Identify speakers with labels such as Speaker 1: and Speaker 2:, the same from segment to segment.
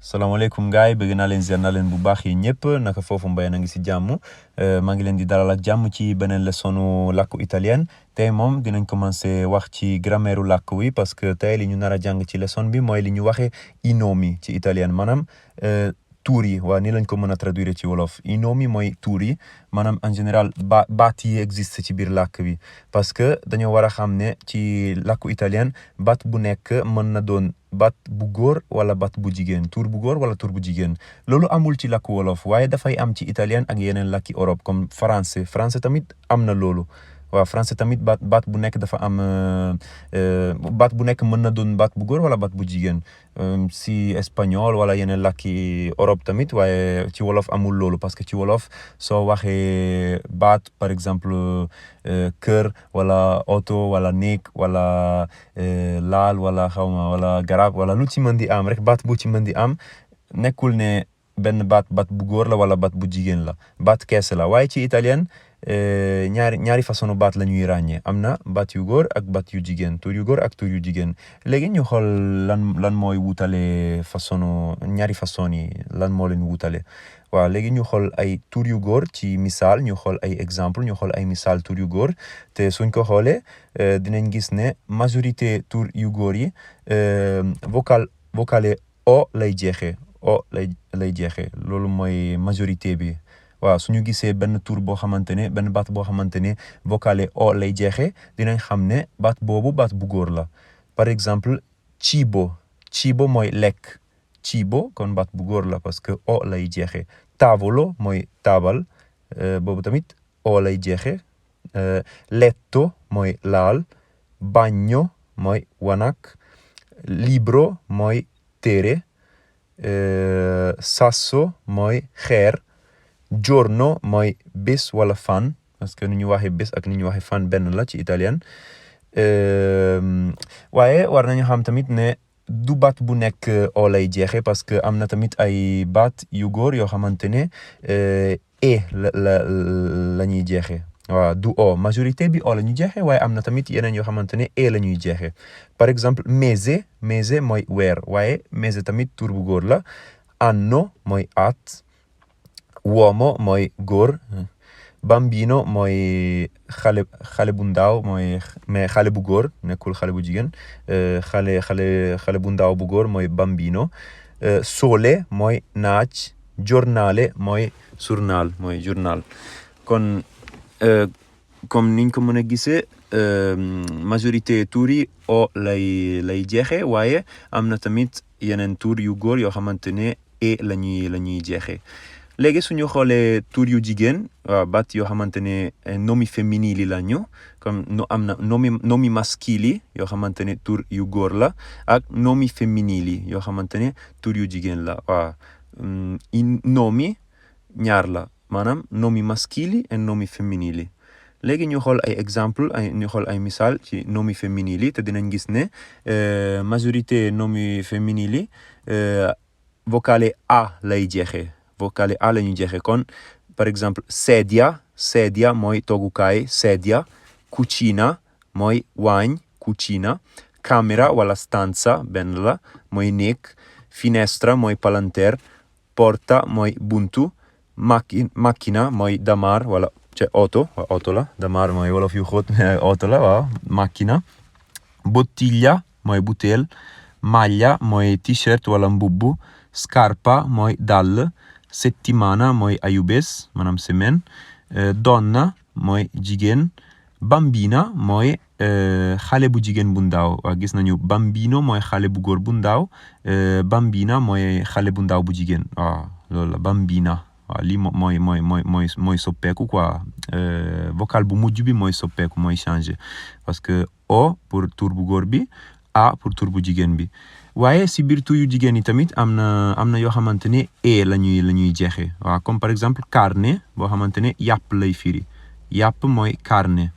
Speaker 1: salaamaaleykum gaay bëgg naa leen ziar naa leen bu baax yi ñëpp naka foofu mbay na ngi si jàmm maa ngi leen di dalal ak jàmm ci beneen leçonu làkku italien tey moom dinañ commencer wax ci grammaire làkk wi parce que tey li ñu nar a jàng ci leçon bi mooy li ñu waxee i nomi ci italien maanaam tuur yi waa ni lañ ko mën a traduire ci wolof i nomi mooy tuur yi maanaam en général baat yi existe ci biir làkk bi parce que dañoo war a xam ne ci làkku italien baat bu nekk mën na doon baat bu góor wala baat bu jigéen tuur bu góor wala tuur bu jigéen loolu amul ci làkku wolof waaye dafay am ci italien ak yeneen làkki Europe comme français tamit am na loolu waaw français tamit baat bu nekk dafa am baat bu nekk mën na doon baat bu góor wala baat bu jigéen si espagnol wala yeneen làkki Europe tamit waaye ci wolof amul loolu parce que ci wolof soo waxee baat par exemple kër wala oto wala néeg wala laal wala xawma wala garab wala lu ci mën di am rek baat bu ci mën di am nekkul ne benn baat bu góor la wala baat bu jigéen la baat keese la waaye ci italien ñaari façon baat la ñuy ràññee am na baat yu góor ak baat yu jigéen tuur yu góor ak tuur yu jigéen léegi ñu xool lan mooy wutale ñaari façon yi lan moo leen wutale waaw léegi ñu xool ay tuur yu góor ci misaal ñu xool ay exemple ñu xool ay misaal tuur yu góor te suñ ko xoolee dinañ gis ne majorité tuur yu góor yi vocale o lay jeexee lay jeexee loolu mooy majorité bi waaw suñu gisee benn tur boo xamante ne benn baat boo xamante ne vocale o lay jeexee dinañ xam ne baat boobu baat bu góor la par exemple cibo mooy lekk cibo kon baat bu góor la parce que o lay jeexee tavolo mooy taabal boobu tamit o lay jeexee letto mooy laal bagno mooy wanak libro mooy téere sasso mooy xeer giorno mooy bés wala fan parce que ni ñu waxee bés ak ni ñu waxee fan benn la ci italien waaye war nañu xam tamit ne du baat bu nekk o lay jeexe parce que am na tamit ay baat yu góor yoo xamante ne la ñuy jeexe waaw du o majorité bi o la ñuy jeexe waaye am na tamit yeneen yoo xamante ne la ñuy jeexe par exemple mese mooy weer waaye mese tamit tur bu góor la anno mooy at uomo mooy góor bambino mooy xale bu ndaw mais xale bu góor nekkul xale bu jigéen xale bu ndaw bu góor mooy bambino sole mooy naaj giornale mooy journal kon comme niñ ko mën a gisee majorité tuur yi o lay jeexe waaye am na tamit yeneen tuur yu góor yoo xamante ne la ñuy jeexe léegi suñu xoolee tuur yu jigéen waaw baat yoo xamante ne nomi femminili la ñu comme am na nomi maschili yoo xamante ne tuur yu góor la ak nomi femminili yoo xamante ne tuur yu jigéen la waaw nomi ñaar la maanaam nomi maschili et nomi femminili léegi ñu xool ay exemple ñu xool ay misaal ci nomi femminili te dinañ gis ne majorité nomi femminili vocale a lay jeexee vocale a la ñuy jeexee kon par exemple sedia mooy toogukaay sedia cucina mooy waañ cucina camera wala stanza benn la mooy néeg finestra mooy palanteer porta mooy buntu macchina mooy damar wala oto la damar mooy wolof yu xóot oto la waaw macchina bottiglia mooy buteel maglia mooy t-shirt wala mbubbu scarpa mooy dàll settimana mooy ayubés maanaam semaine donna mooy jigéen bambina mooy xale bu jigéen bu ndaw waaw gis nañu bambino mooy xale bu góor bu ndaw bambina mooy xale bu ndaw bu jigéen waaw loolu la bambina waaw lii mooy soppeeku quoi vocal bu mujj bi mooy soppeeku mooy changer parce que o pour tur bu góor bi a pour tur bu jigéen bi waaye si biir tur yu jigéen yi tamit am na yoo xamante ne la ñuy jeexee waaw comme par exemple carne boo xamante ne yàpp lay firi yàpp mooy carne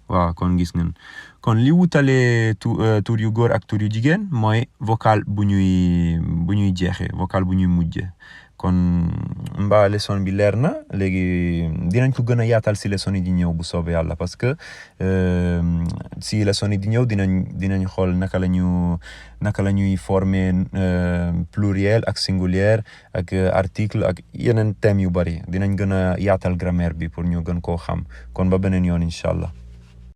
Speaker 1: waaw kon gis ngeen kon li wutale tur yu góor ak tur yu jigéen mooy vocal bu ñuy jeexee vocal bu ñuy mujje kon mbaa leçon bi leer na léegi dinañ ko gën a yaatal si leçon yi di ñëw bu soobee yàlla parce que si leçon yi di ñëw dinañ xool naka la ñuy former pluriel ak singulier ak article ak yeneen thèmes yu bari dinañ gën a yaatal grammaire bi pour ñu gën koo xam kon ba beneen yoon incha allah.